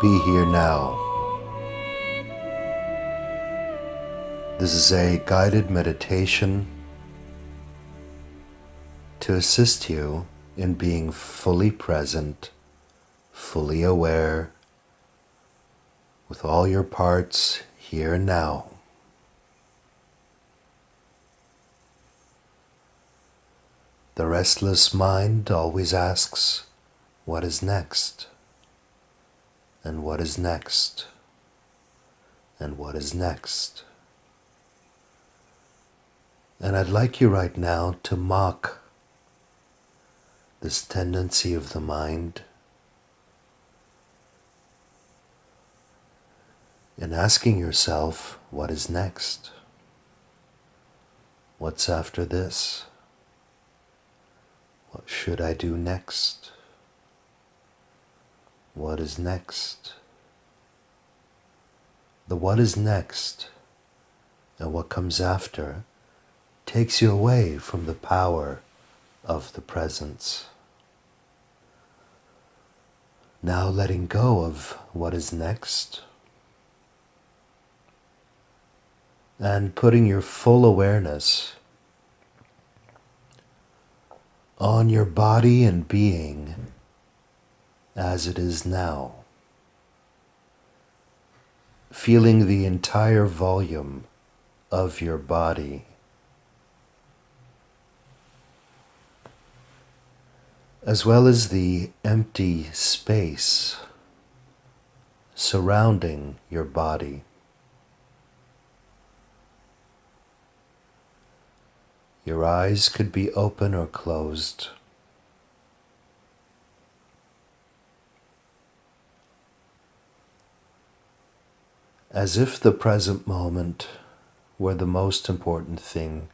completely here now. This is a guided meditation to assist you in being fully present, fully aware, with all your parts here and now. The restless mind always asks, what is next? And what is next? And what is next? And I'd like you right now to mock this tendency of the mind in asking yourself, what is next? What's after this? What should I do next? What is next? The what is next and what comes after takes you away from the power of the presence. Now letting go of what is next and putting your full awareness on your body and being as it is now, feeling the entire volume of your body, as well as the empty space surrounding your body. Your eyes could be open or closed. As if the present moment were the most important thing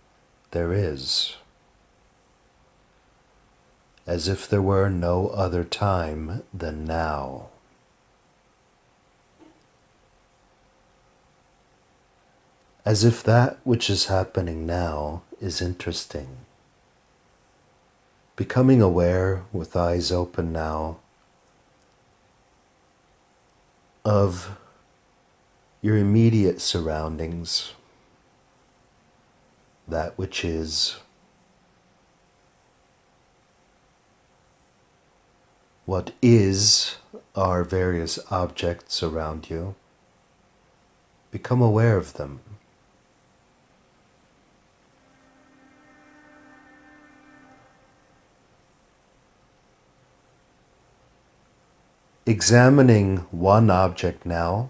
there is. As if there were no other time than now. As if that which is happening now is interesting. Becoming aware with eyes open now of your immediate surroundings, that which is, what is are various objects around you. Become aware of them. Examining one object now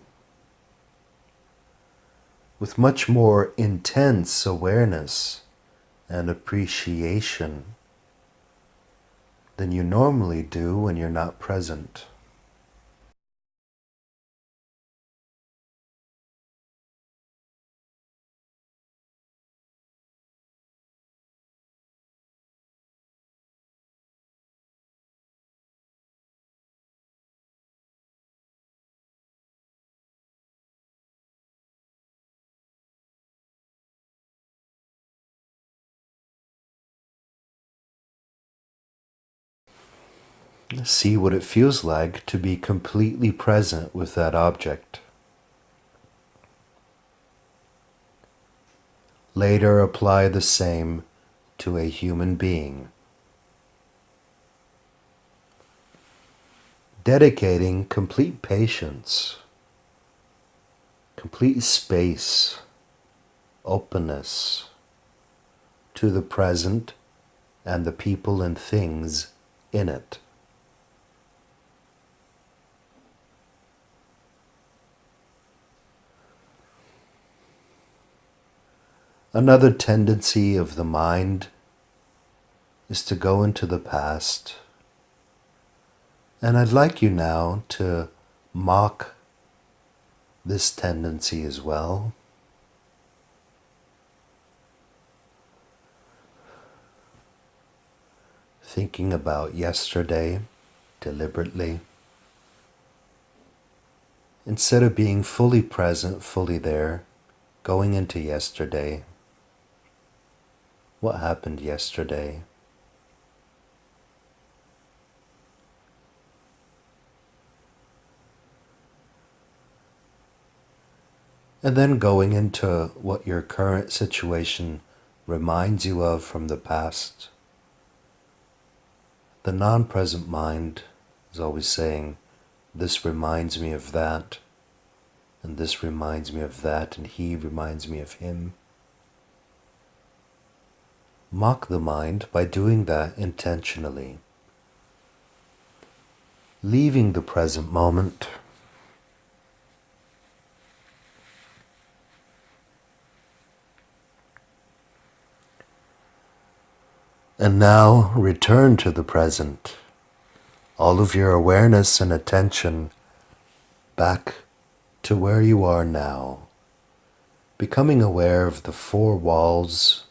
with much more intense awareness and appreciation than you normally do when you're not present. See what it feels like to be completely present with that object. Later, apply the same to a human being. Dedicating complete patience, complete space, openness to the present and the people and things in it. Another tendency of the mind is to go into the past. And I'd like you now to mock this tendency as well. Thinking about yesterday deliberately. Instead of being fully present, fully there, going into yesterday. What happened yesterday? And then going into what your current situation reminds you of from the past. The non-present mind is always saying, this reminds me of that, and this reminds me of that, and he reminds me of him. Mock the mind by doing that intentionally, leaving the present moment. And now return to the present. All of your awareness and attention back to where you are now, becoming aware of the four walls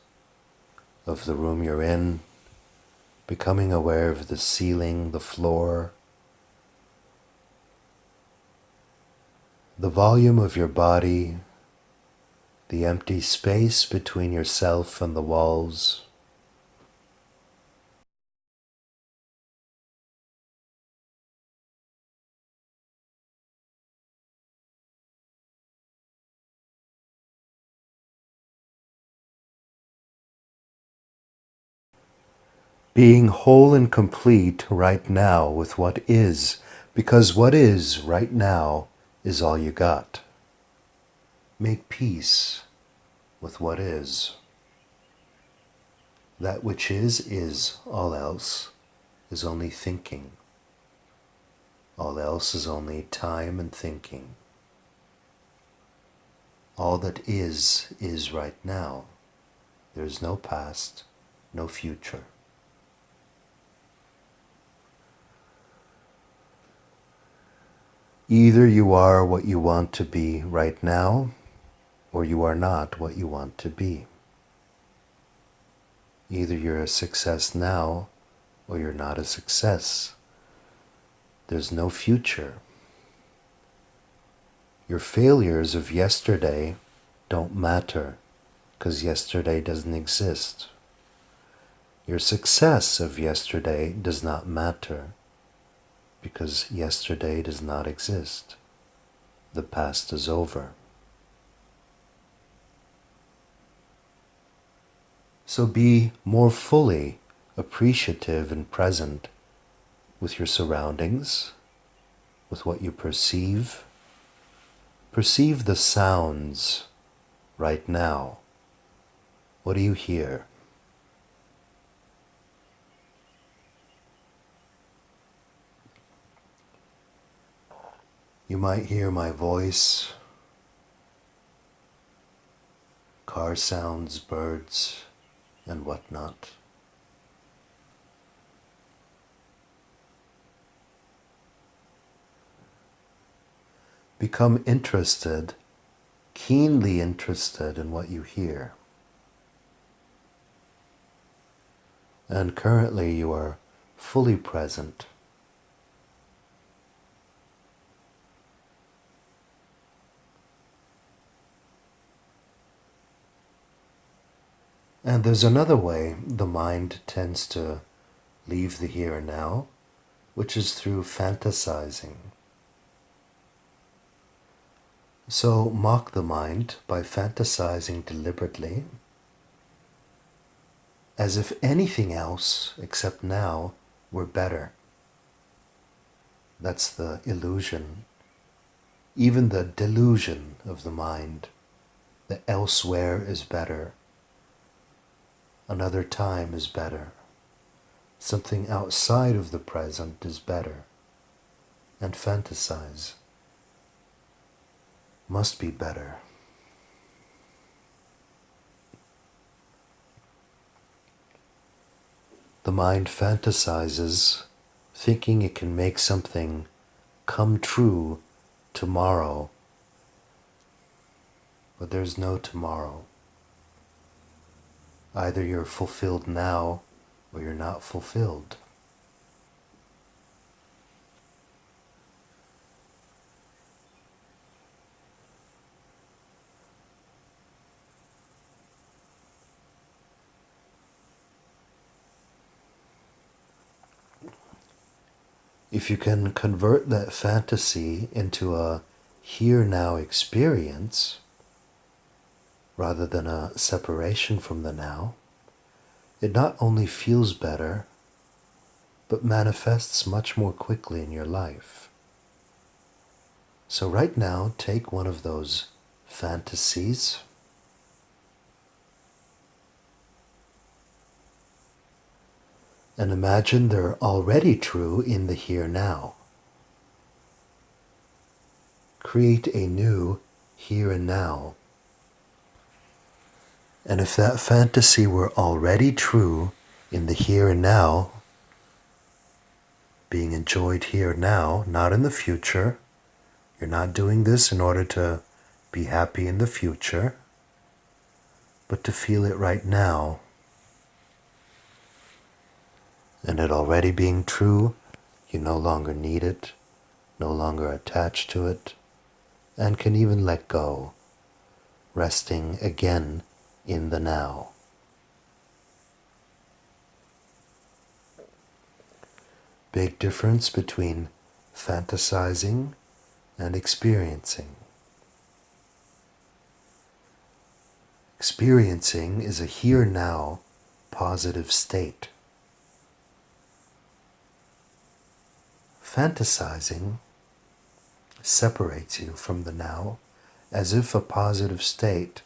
of the room you're in, becoming aware of the ceiling, the floor, the volume of your body, the empty space between yourself and the walls. Being whole and complete right now with what is, because what is right now is all you got. Make peace with what is. That which is all else is only thinking. All else is only time and thinking. All that is right now. There is no past, no future. Either you are what you want to be right now, or you are not what you want to be. Either you're a success now, or you're not a success. There's no future. Your failures of yesterday don't matter, because yesterday doesn't exist. Your success of yesterday does not matter, because yesterday does not exist. The past is over. So be more fully appreciative and present with your surroundings, with what you perceive. Perceive the sounds right now. What do you hear? You might hear my voice, car sounds, birds, and whatnot. Become interested, keenly interested in what you hear. And currently you are fully present. And there's another way the mind tends to leave the here and now, which is through fantasizing. So mock the mind by fantasizing deliberately, as if anything else except now were better. That's the illusion, even the delusion of the mind. The elsewhere is better. Another time is better. Something outside of the present is better. And fantasize. Must be better. The mind fantasizes, thinking it can make something come true tomorrow. But there's no tomorrow. Either you're fulfilled now, or you're not fulfilled. If you can convert that fantasy into a here-now experience, rather than a separation from the now, it not only feels better, but manifests much more quickly in your life. So right now, take one of those fantasies and imagine they're already true in the here now. Create a new here and now. And if that fantasy were already true in the here and now, being enjoyed here now, not in the future, you're not doing this in order to be happy in the future, but to feel it right now. And it already being true, you no longer need it, no longer attached to it, and can even let go, resting again in the now. Big difference between fantasizing and experiencing. Experiencing is a here-now positive state. Fantasizing separates you from the now as if a positive state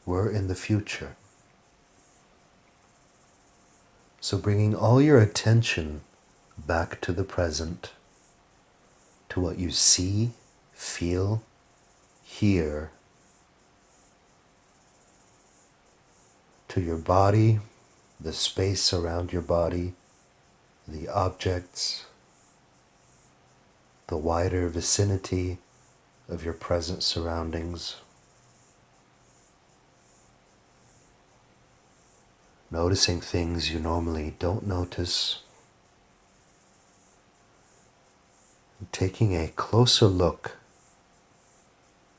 were in the future. So bringing all your attention back to the present, to what you see, feel, hear, to your body, the space around your body, the objects, the wider vicinity of your present surroundings. Noticing things you normally don't notice. And taking a closer look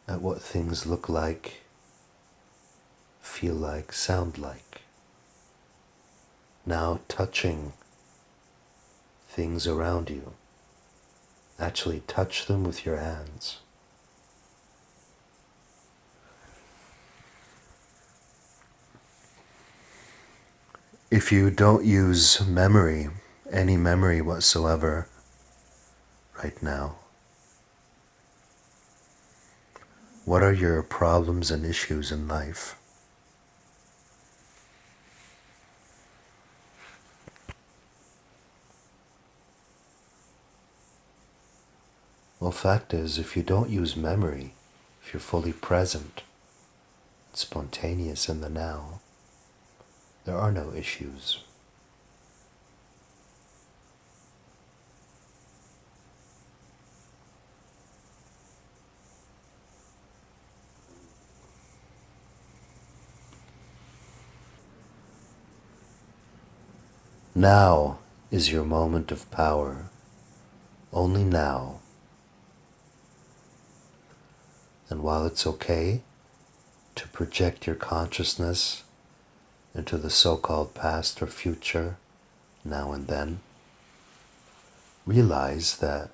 at what things look like, feel like, sound like. Now touching things around you. Actually touch them with your hands. If you don't use memory, any memory whatsoever, right now, what are your problems and issues in life? Well, fact is, if you don't use memory, if you're fully present, spontaneous in the now, there are no issues. Now is your moment of power. Only now. And while it's okay to project your consciousness into the so-called past or future now and then, realize that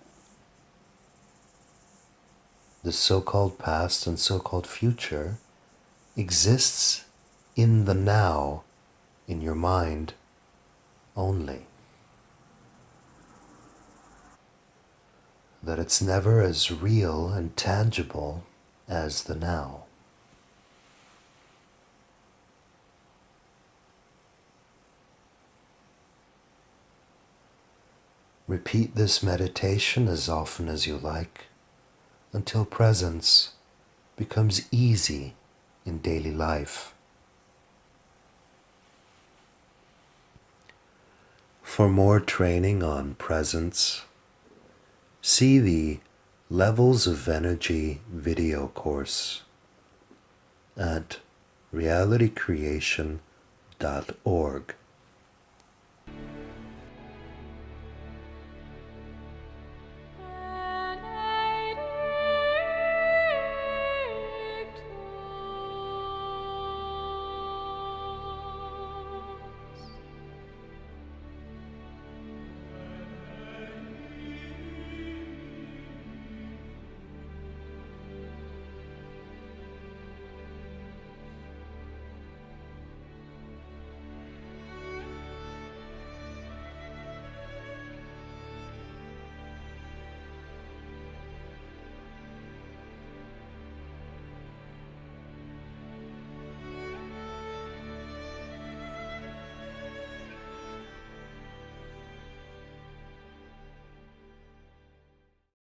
the so-called past and so-called future exists in the now, in your mind only. That it's never as real and tangible as the now. Repeat this meditation as often as you like until presence becomes easy in daily life. For more training on presence, see the Levels of Energy video course at realitycreation.org.